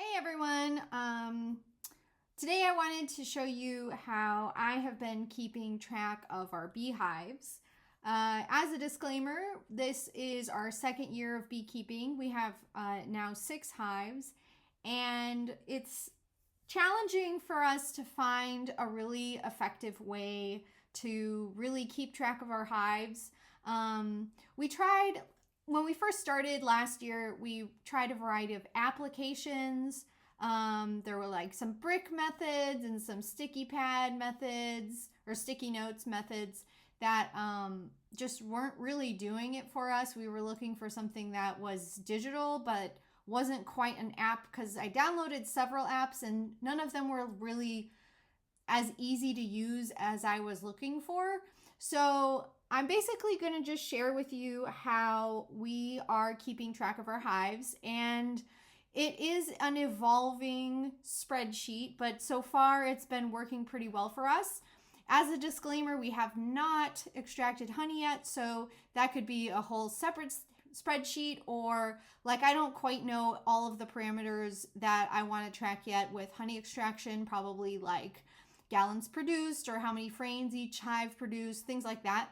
Hey everyone! Today I wanted to show you how I have been keeping track of our beehives. As a disclaimer, this is our second year of beekeeping. We have now 6 hives, and it's challenging for us to find a really effective way to really keep track of our hives. We tried when we first started last year, we tried a variety of applications. There were like some brick methods and some sticky pad methods or sticky notes methods that just weren't really doing it for us. We were looking for something that was digital but wasn't quite an app, because I downloaded several apps and none of them were really as easy to use as I was looking for. So I'm basically going to just share with you how we are keeping track of our hives. And it is an evolving spreadsheet, but so far it's been working pretty well for us. As a disclaimer, we have not extracted honey yet, so that could be a whole separate spreadsheet, or like I don't quite know all of the parameters that I want to track yet with honey extraction, probably like gallons produced or how many frames each hive produced, things like that.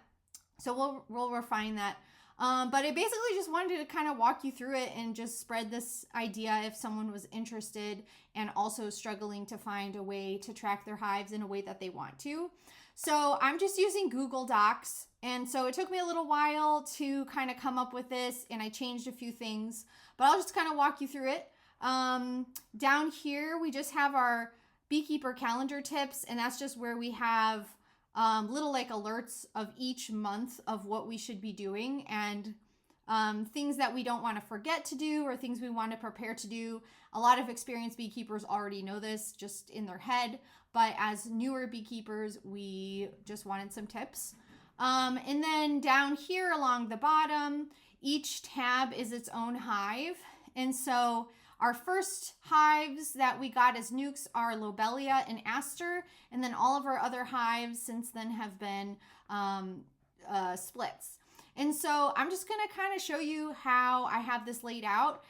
So we'll refine that. But I basically just wanted to kind of walk you through it and just spread this idea if someone was interested and also struggling to find a way to track their hives in a way that they want to. So I'm just using Google Docs. And so it took me a little while to kind of come up with this, and I changed a few things, but I'll just kind of walk you through it. Down here, we just have our beekeeper calendar tips, and that's just where we have little like alerts of each month of what we should be doing, and things that we don't want to forget to do or things we want to prepare to do. A lot of experienced beekeepers already know this just in their head, but as newer beekeepers, we just wanted some tips. And then down here along the bottom, each tab is its own hive. And so our first hives that we got as nukes are Lobelia and Aster, and then all of our other hives since then have been splits. And so I'm just going to kind of show you how I have this laid out.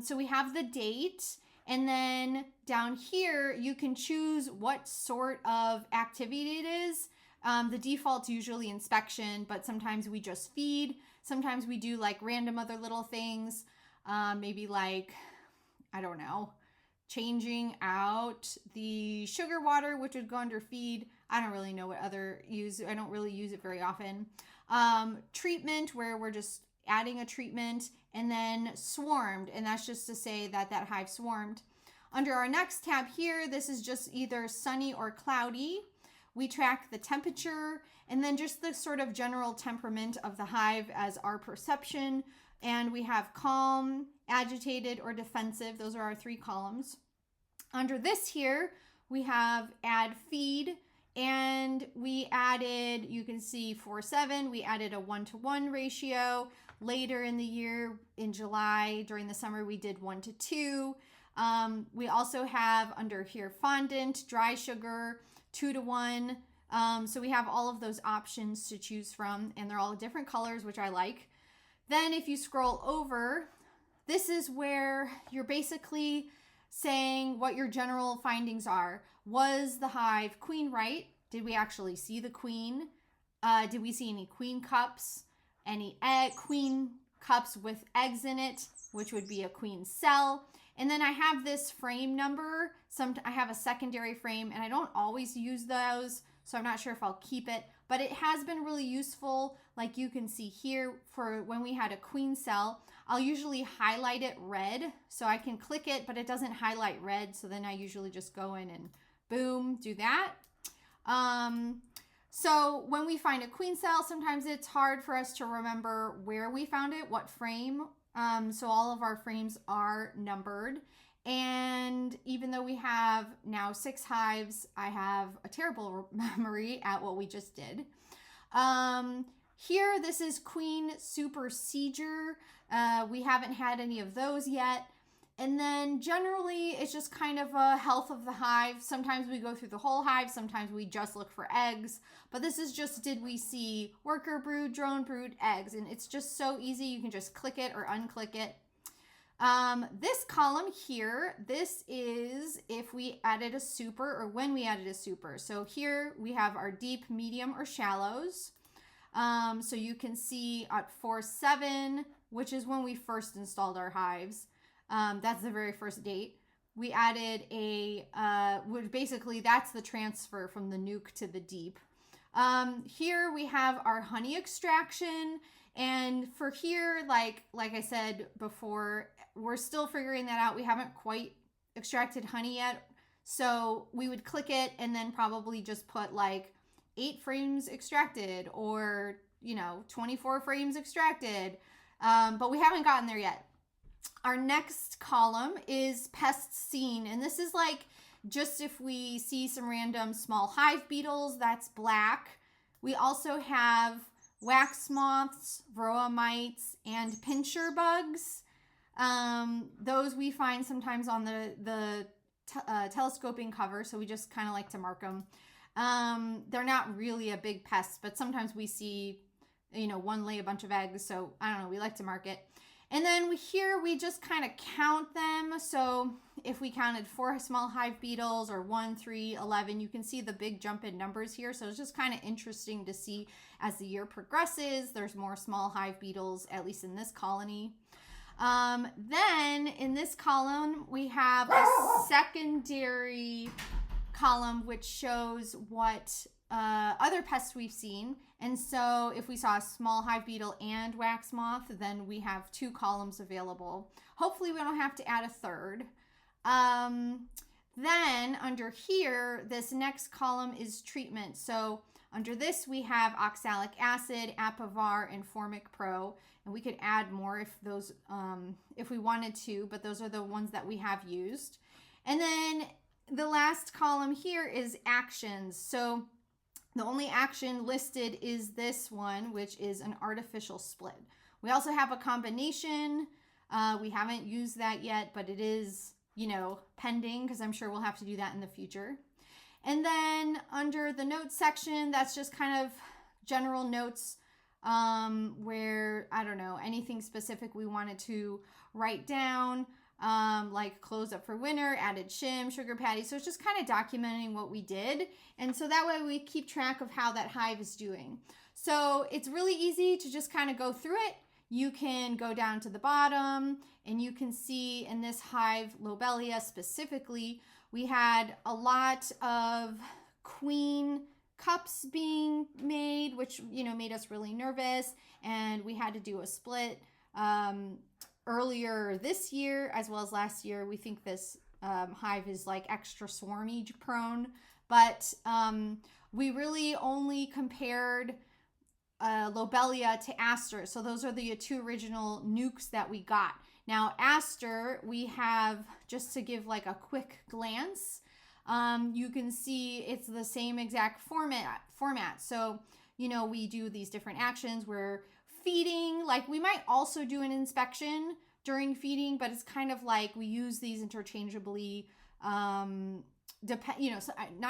So we have the date, and then down here you can choose what sort of activity it is. The default's usually inspection, but sometimes we just feed. Sometimes we do like random other little things, maybe like, I don't know, changing out the sugar water, which would go under feed. I don't really know what other use. I don't really use it very often. Treatment, where we're just adding a treatment, and then swarmed, and that's just to say that that hive swarmed. Under our next tab here, this is just either sunny or cloudy. We track the temperature and then just the sort of general temperament of the hive as our perception. And we have calm, agitated, or defensive. Those are our 3 columns. Under this here, we have add feed, and we added, you can see 4-7, we added a 1-to-1 ratio. Later in the year, in July, during the summer, we did 1-to-2. We also have under here fondant, dry sugar, 2-to-1. So we have all of those options to choose from, and they're all different colors, which I like. Then if you scroll over, this is where you're basically saying what your general findings are. Was the hive queen right? Did we actually see the queen? Did we see any queen cups? Any queen cups with eggs in it, which would be a queen cell? And then I have this frame number. I have a secondary frame, and I don't always use those, so I'm not sure if I'll keep it, but it has been really useful. Like you can see here, for when we had a queen cell, I'll usually highlight it red, so I can click it, but it doesn't highlight red, so then I usually just go in and boom, do that. So when we find a queen cell, sometimes it's hard for us to remember where we found it, what frame. So all of our frames are numbered. And even though we have now 6 hives, I have a terrible memory at what we just did. Here, this is Queen Super Seeger. We haven't had any of those yet. And then generally, it's just kind of a health of the hive. Sometimes we go through the whole hive. Sometimes we just look for eggs. But this is just, did we see worker brood, drone brood, eggs? And it's just so easy. You can just click it or unclick it. This column here, this is if we added a super or when we added a super. So here we have our deep, medium, or shallows. So you can see at 4.7, which is when we first installed our hives. That's the very first date. We added basically that's the transfer from the nuke to the deep. Here we have our honey extraction. And for here, like I said before, we're still figuring that out. We haven't quite extracted honey yet. So we would click it and then probably just put like 8 frames extracted or, 24 frames extracted. But we haven't gotten there yet. Our next column is pests seen. And this is like just if we see some random small hive beetles, that's black. We also have wax moths, varroa mites, and pincher bugs. Those we find sometimes on the telescoping cover, so we just kind of like to mark them. They're not really a big pest, but sometimes we see, one lay a bunch of eggs, so I don't know, we like to mark it. And then here we just kind of count them. So if we counted 4 small hive beetles or 1, 3, 11, you can see the big jump in numbers here. So it's just kind of interesting to see as the year progresses, there's more small hive beetles, at least in this colony. Then in this column, we have a secondary column which shows what other pests we've seen. And so if we saw a small hive beetle and wax moth, then we have 2 columns available. Hopefully we don't have to add a third. Then under here, this next column is treatment. So under this, we have oxalic acid, Apivar, and Formic Pro. And we could add more if we wanted to, but those are the ones that we have used. And then the last column here is actions. So the only action listed is this one, which is an artificial split. We also have a combination. We haven't used that yet, but it is, pending because I'm sure we'll have to do that in the future. And then under the notes section, that's just kind of general notes where, I don't know, anything specific we wanted to write down. Like close up for winter, added shim, sugar patty. So it's just kind of documenting what we did. And so that way we keep track of how that hive is doing. So it's really easy to just kind of go through it. You can go down to the bottom and you can see in this hive, Lobelia specifically, we had a lot of queen cups being made, which, made us really nervous. And we had to do a split. Earlier this year as well as last year. We think this hive is like extra swarmy prone, but we really only compared Lobelia to Aster. So those are the 2 original nukes that we got. Now Aster, we have, just to give like a quick glance, you can see it's the same exact format. So, we do these different actions where feeding, like we might also do an inspection during feeding, but it's kind of like we use these interchangeably, not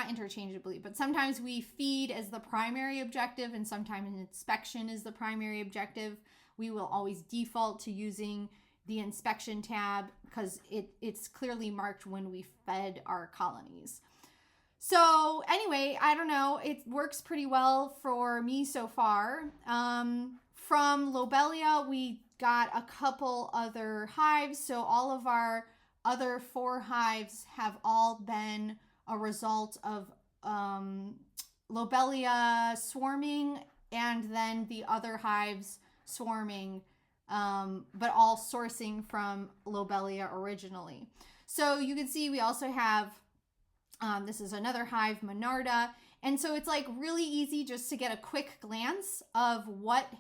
interchangeably, but sometimes we feed as the primary objective and sometimes an inspection is the primary objective. We will always default to using the inspection tab because it's clearly marked when we fed our colonies. So anyway, I don't know, it works pretty well for me so far. From Lobelia, we got a couple other hives. So all of our other 4 hives have all been a result of Lobelia swarming and then the other hives swarming, but all sourcing from Lobelia originally. So you can see we also have, this is another hive, Monarda. And so it's like really easy just to get a quick glance of what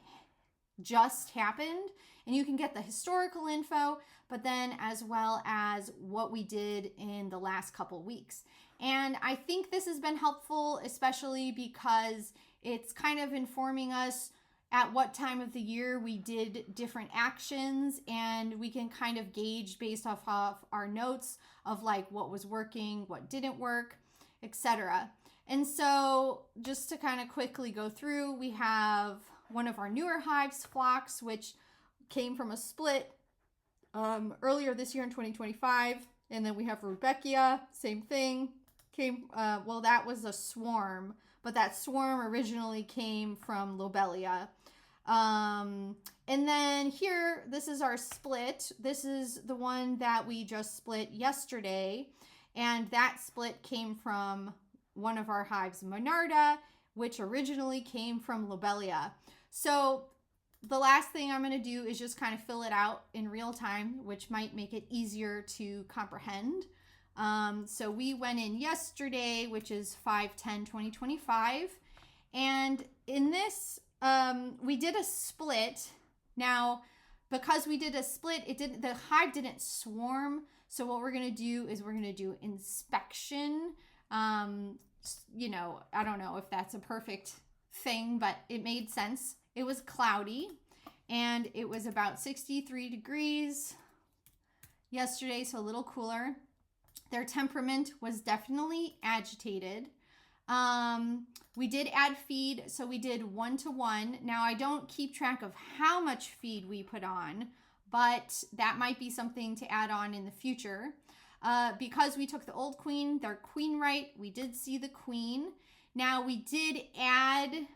just happened, and you can get the historical info, but then as well as what we did in the last couple weeks. And I think this has been helpful, especially because it's kind of informing us at what time of the year we did different actions, and we can kind of gauge based off of our notes of like what was working, what didn't work, etc. And so just to kind of quickly go through, we have one of our newer hives, Phlox, which came from a split earlier this year in 2025. And then we have Rudbeckia, same thing. Well, that was a swarm, but that swarm originally came from Lobelia. And then here, this is our split. This is the one that we just split yesterday. And that split came from one of our hives, Monarda, which originally came from Lobelia. So the last thing I'm going to do is just kind of fill it out in real time, which might make it easier to comprehend. So we went in yesterday, which is 5/10/2025. And in this, we did a split. Now, because we did a split, the hive didn't swarm. So what we're going to do is we're going to do inspection. You know, I don't know if that's a perfect thing, but it made sense. It was cloudy and it was about 63 degrees yesterday, so a little cooler. Their temperament was definitely agitated. We did add feed, so we did 1-to-1. Now, I don't keep track of how much feed we put on, but that might be something to add on in the future. Because we took the old queen, their queen right, we did see the queen. Now, we did add,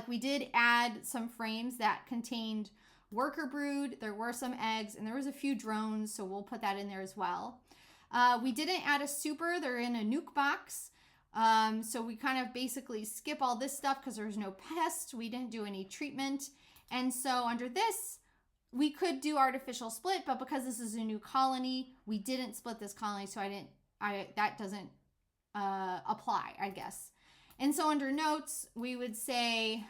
we did add some frames that contained worker brood. There were some eggs, and there was a few drones, so we'll put that in there as well. We didn't add a super. They're in a nuke box. So we kind of basically skip all this stuff because there's no pest. We didn't do any treatment. And so under this, we could do artificial split, but because this is a new colony, we didn't split this colony. So that doesn't apply, I guess. And so under notes, we would say,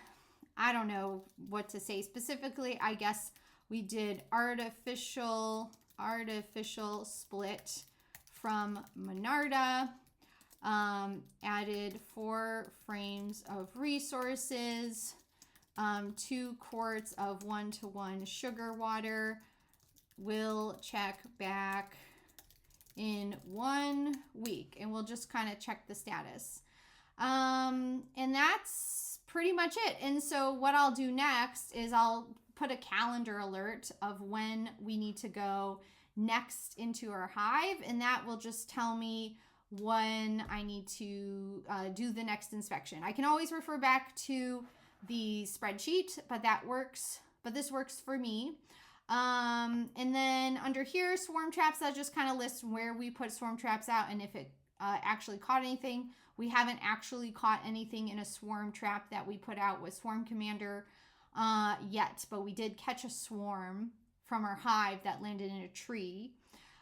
I don't know what to say specifically. I guess we did artificial split from Monarda, added 4 frames of resources, 2 quarts of 1-to-1 sugar water. We'll check back in 1 week and we'll just kind of check the status. And that's pretty much it. And so what I'll do next is I'll put a calendar alert of when we need to go next into our hive, and that will just tell me when I need to do the next inspection. I can always refer back to the spreadsheet, but this works for me. And then under here, swarm traps, that just kind of lists where we put swarm traps out and if it actually caught anything. We haven't actually caught anything in a swarm trap that we put out with Swarm Commander yet, but we did catch a swarm from our hive that landed in a tree.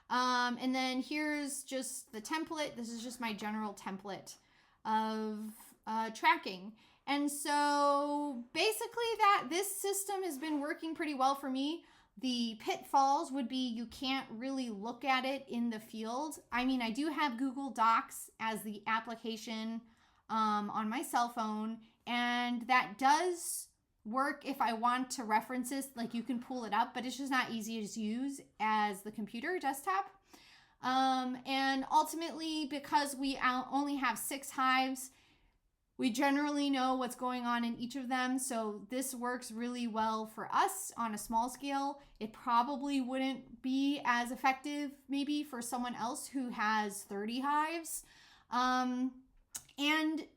And then here's just the template. This is just my general template of tracking. And so basically this system has been working pretty well for me. The pitfalls would be you can't really look at it in the field. I mean, I do have Google Docs as the application on my cell phone, and that does work if I want to reference this. Like, you can pull it up, but it's just not easy to use as the computer desktop. And ultimately, because we only have 6 hives, we generally know what's going on in each of them, so this works really well for us on a small scale. It probably wouldn't be as effective maybe for someone else who has 30 hives. And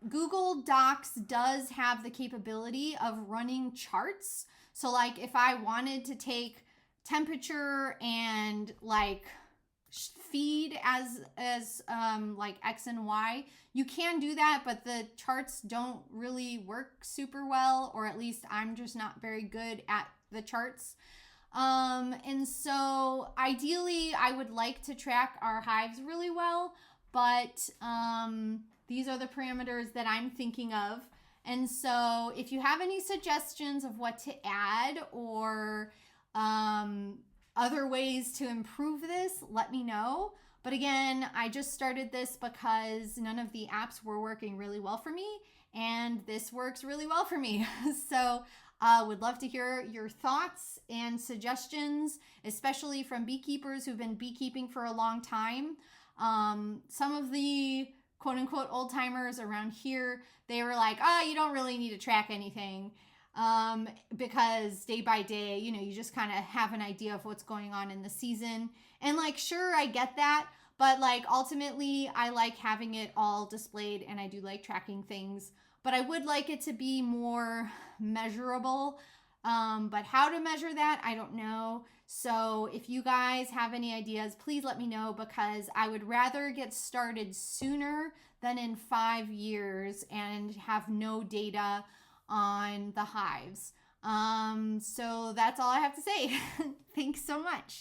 Google Docs does have the capability of running charts. So like if I wanted to take temperature and like feed as like X and Y, you can do that, but the charts don't really work super well, or at least I'm just not very good at the charts. And so ideally I would like to track our hives really well, but these are the parameters that I'm thinking of. And so if you have any suggestions of what to add or other ways to improve this, let me know. But again, I just started this because none of the apps were working really well for me, and this works really well for me. So would love to hear your thoughts and suggestions, especially from beekeepers who've been beekeeping for a long time. Some of the quote unquote old timers around here, they were like, oh, you don't really need to track anything. because day by day, you know, you just kind of have an idea of what's going on in the season. And like, sure, I get that. But like, ultimately, I like having it all displayed and I do like tracking things. But I would like it to be more measurable. But how to measure that, I don't know. So if you guys have any ideas, please let me know because I would rather get started sooner than in 5 years and have no data on the hives. So that's all I have to say. Thanks so much.